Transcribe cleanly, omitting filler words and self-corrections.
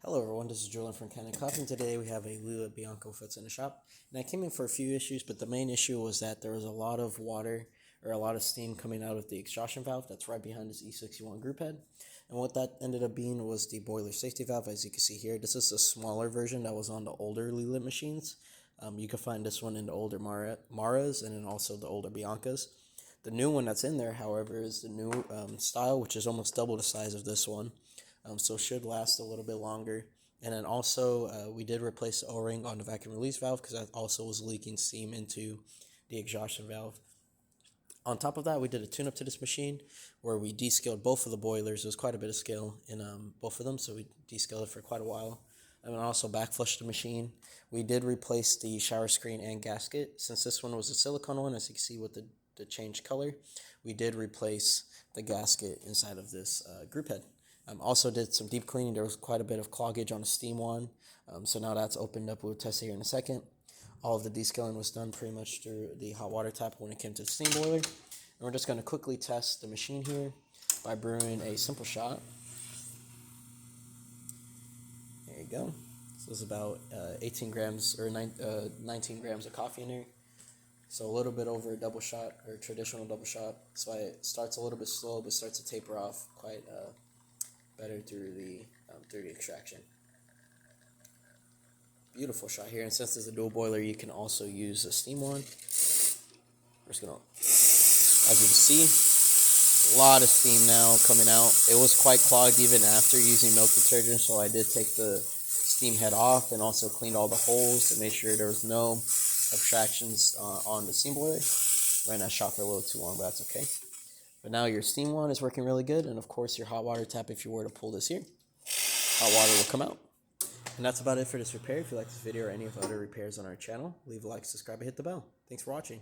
Hello everyone, this is Julian from Kanen Coffee, and today we have a Lelit Bianca fits in the shop. And I came in for a few issues, but the main issue was that there was a lot of water or a lot of steam coming out of the exhaustion valve that's right behind this E61 group head. And what that ended up being was the boiler safety valve, as you can see here. This is a smaller version that was on the older Lelit machines. You can find this one in the older Maras and then also the older Biancas. The new one that's in there, however, is the new style, which is almost double the size of this one. So should last a little bit longer. And then also we did replace the O-ring on the vacuum release valve because that also was leaking steam into the exhaustion valve. On top of that, we did a tune-up to this machine where we descaled both of the boilers. There was quite a bit of scale in both of them, so we descaled it for quite a while. And then also backflushed the machine. We did replace the shower screen and gasket. Since this one was a silicone one, as you can see with the changed color, we did replace the gasket inside of this group head. Also did some deep cleaning. There was quite a bit of cloggage on the steam one. So now that's opened up. We'll test it here in a second. All of the descaling was done pretty much through the hot water tap when it came to the steam boiler. And we're just going to quickly test the machine here by brewing a simple shot. There you go. So it's about 18 grams or 19 grams of coffee in there. So a little bit over a double shot or traditional double shot. That's why it starts a little bit slow but starts to taper off quite better through the extraction. Beautiful shot here, and since it's a dual boiler, you can also use a steam one. We're just gonna, as you can see, a lot of steam now coming out. It was quite clogged even after using milk detergent, so I did take the steam head off and also cleaned all the holes to make sure there was no obstructions on the steam boiler. Ran that shot for a little too long, but that's okay. But now your steam one is working really good, and of course your hot water tap, if you were to pull this here, hot water will come out. And that's about it for this repair. If you like this video or any of the other repairs on our channel, leave a like, subscribe, and hit the bell. Thanks for watching.